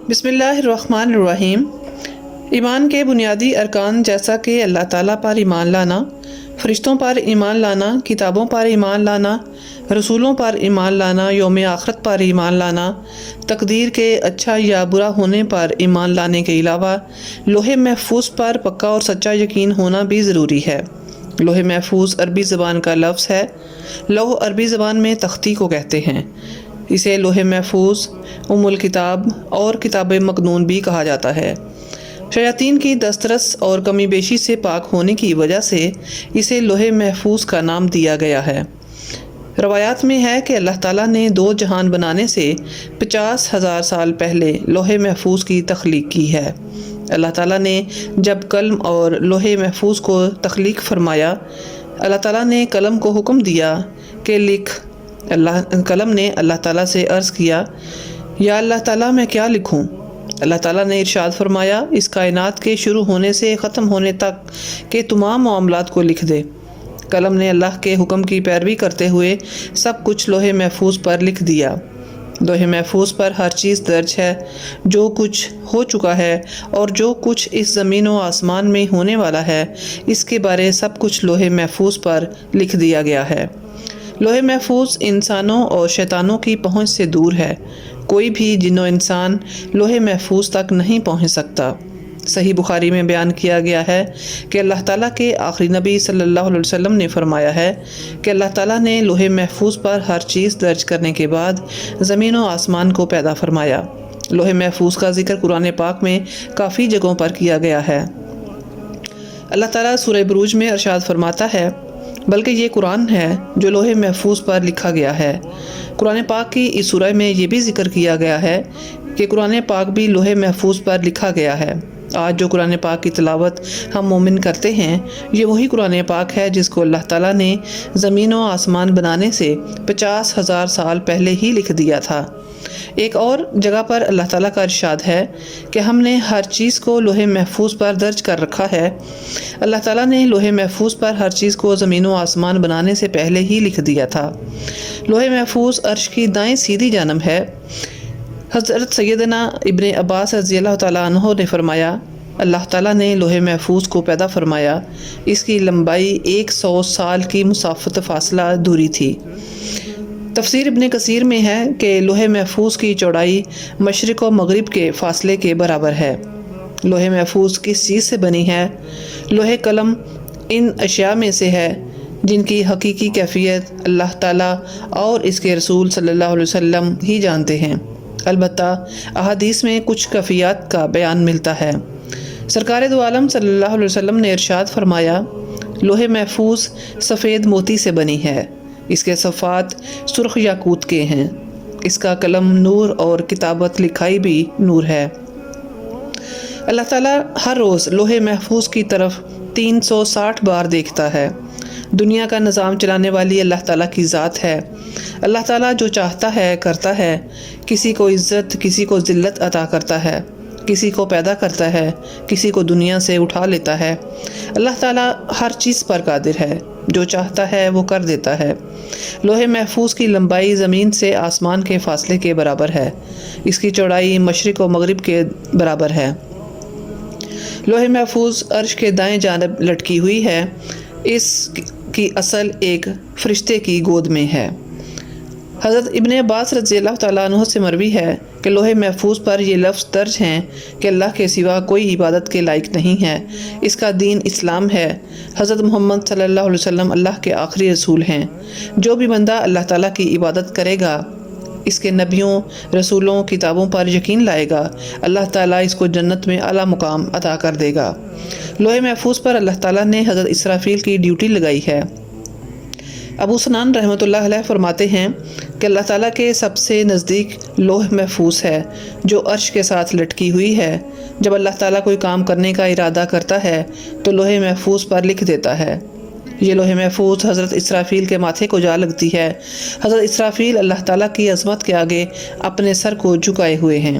بسم اللہ الرحمن الرحیم۔ ایمان کے بنیادی ارکان جیسا کہ اللہ تعالیٰ پر ایمان لانا، فرشتوں پر ایمان لانا، کتابوں پر ایمان لانا، رسولوں پر ایمان لانا، یوم آخرت پر ایمان لانا، تقدیر کے اچھا یا برا ہونے پر ایمان لانے کے علاوہ لوح محفوظ پر پکا اور سچا یقین ہونا بھی ضروری ہے۔ لوح محفوظ عربی زبان کا لفظ ہے۔ لوح عربی زبان میں تختی کو کہتے ہیں۔ اسے لوح محفوظ، ام الکتاب اور کتاب مکنون بھی کہا جاتا ہے۔ شیاطین کی دسترس اور کمی بیشی سے پاک ہونے کی وجہ سے اسے لوح محفوظ کا نام دیا گیا ہے۔ روایات میں ہے کہ اللہ تعالیٰ نے دو جہان بنانے سے 50,000 سال پہلے لوح محفوظ کی تخلیق کی ہے۔ اللہ تعالیٰ نے جب قلم اور لوح محفوظ کو تخلیق فرمایا، اللہ تعالیٰ نے قلم کو حکم دیا کہ لکھ۔ قلم نے اللہ تعالیٰ سے عرض کیا، یا اللہ تعالیٰ میں کیا لکھوں؟ اللہ تعالیٰ نے ارشاد فرمایا، اس کائنات کے شروع ہونے سے ختم ہونے تک کے تمام معاملات کو لکھ دے۔ قلم نے اللہ کے حکم کی پیروی کرتے ہوئے سب کچھ لوح محفوظ پر لکھ دیا۔ لوح محفوظ پر ہر چیز درج ہے، جو کچھ ہو چکا ہے اور جو کچھ اس زمین و آسمان میں ہونے والا ہے، اس کے بارے سب کچھ لوح محفوظ پر لکھ دیا گیا ہے۔ لوح محفوظ انسانوں اور شیطانوں کی پہنچ سے دور ہے۔ کوئی بھی جن و انسان لوح محفوظ تک نہیں پہنچ سکتا۔ صحیح بخاری میں بیان کیا گیا ہے کہ اللہ تعالیٰ کے آخری نبی صلی اللہ علیہ وسلم نے فرمایا ہے کہ اللہ تعالیٰ نے لوح محفوظ پر ہر چیز درج کرنے کے بعد زمین و آسمان کو پیدا فرمایا۔ لوح محفوظ کا ذکر قرآن پاک میں کافی جگہوں پر کیا گیا ہے۔ اللہ تعالیٰ سورہ بروج میں ارشاد فرماتا ہے، بلکہ یہ قرآن ہے جو لوح محفوظ پر لکھا گیا ہے۔ قرآن پاک کی اس سورہ میں یہ بھی ذکر کیا گیا ہے کہ قرآن پاک بھی لوح محفوظ پر لکھا گیا ہے۔ آج جو قرآن پاک کی تلاوت ہم مومن کرتے ہیں، یہ وہی قرآن پاک ہے جس کو اللہ تعالیٰ نے زمین و آسمان بنانے سے 50,000 سال پہلے ہی لکھ دیا تھا۔ ایک اور جگہ پر اللہ تعالیٰ کا ارشاد ہے کہ ہم نے ہر چیز کو لوح محفوظ پر درج کر رکھا ہے۔ اللہ تعالیٰ نے لوح محفوظ پر ہر چیز کو زمین و آسمان بنانے سے پہلے ہی لکھ دیا تھا۔ لوح محفوظ عرش کی دائیں سیدھی جانب ہے۔ حضرت سیدنا ابن عباس رضی اللہ تعالیٰ عنہ نے فرمایا، اللہ تعالیٰ نے لوح محفوظ کو پیدا فرمایا، اس کی لمبائی 100 سال کی مسافت فاصلہ دوری تھی۔ تفسیر ابن کثیر میں ہے کہ لوح محفوظ کی چوڑائی مشرق و مغرب کے فاصلے کے برابر ہے۔ لوح محفوظ کس چیز سے بنی ہے؟ لوح قلم ان اشیاء میں سے ہے جن کی حقیقی کیفیت اللہ تعالیٰ اور اس کے رسول صلی اللہ علیہ وسلم ہی جانتے ہیں۔ البتہ احادیث میں کچھ کیفیات کا بیان ملتا ہے۔ سرکار دو عالم صلی اللہ علیہ وسلم نے ارشاد فرمایا، لوح محفوظ سفید موتی سے بنی ہے، اس کے صفحات سرخ یاقوت کے ہیں، اس کا قلم نور اور کتابت لکھائی بھی نور ہے۔ اللہ تعالیٰ ہر روز لوح محفوظ کی طرف 360 بار دیکھتا ہے۔ دنیا کا نظام چلانے والی اللہ تعالیٰ کی ذات ہے۔ اللہ تعالیٰ جو چاہتا ہے کرتا ہے، کسی کو عزت، کسی کو ذلت عطا کرتا ہے، کسی کو پیدا کرتا ہے، کسی کو دنیا سے اٹھا لیتا ہے۔ اللہ تعالیٰ ہر چیز پر قادر ہے، جو چاہتا ہے وہ کر دیتا ہے۔ لوح محفوظ کی لمبائی زمین سے آسمان کے فاصلے کے برابر ہے، اس کی چوڑائی مشرق و مغرب کے برابر ہے۔ لوح محفوظ عرش کے دائیں جانب لٹکی ہوئی ہے، اس کی اصل ایک فرشتے کی گود میں ہے۔ حضرت ابن عباس رضی اللہ تعالیٰ عنہ سے مروی ہے کہ لوح محفوظ پر یہ لفظ درج ہیں کہ اللہ کے سوا کوئی عبادت کے لائق نہیں ہے، اس کا دین اسلام ہے، حضرت محمد صلی اللہ علیہ وسلم اللہ کے آخری رسول ہیں۔ جو بھی بندہ اللہ تعالیٰ کی عبادت کرے گا، اس کے نبیوں، رسولوں، کتابوں پر یقین لائے گا، اللہ تعالیٰ اس کو جنت میں اعلیٰ مقام عطا کر دے گا۔ لوح محفوظ پر اللہ تعالیٰ نے حضرت اسرافیل کی ڈیوٹی لگائی ہے۔ ابو سنان رحمۃ اللہ علیہ فرماتے ہیں کہ اللہ تعالیٰ کے سب سے نزدیک لوح محفوظ ہے جو عرش کے ساتھ لٹکی ہوئی ہے۔ جب اللہ تعالیٰ کوئی کام کرنے کا ارادہ کرتا ہے تو لوح محفوظ پر لکھ دیتا ہے۔ یہ لوح محفوظ حضرت اسرافیل کے ماتھے کو جا لگتی ہے۔ حضرت اسرافیل اللہ تعالیٰ کی عظمت کے آگے اپنے سر کو جھکائے ہوئے ہیں۔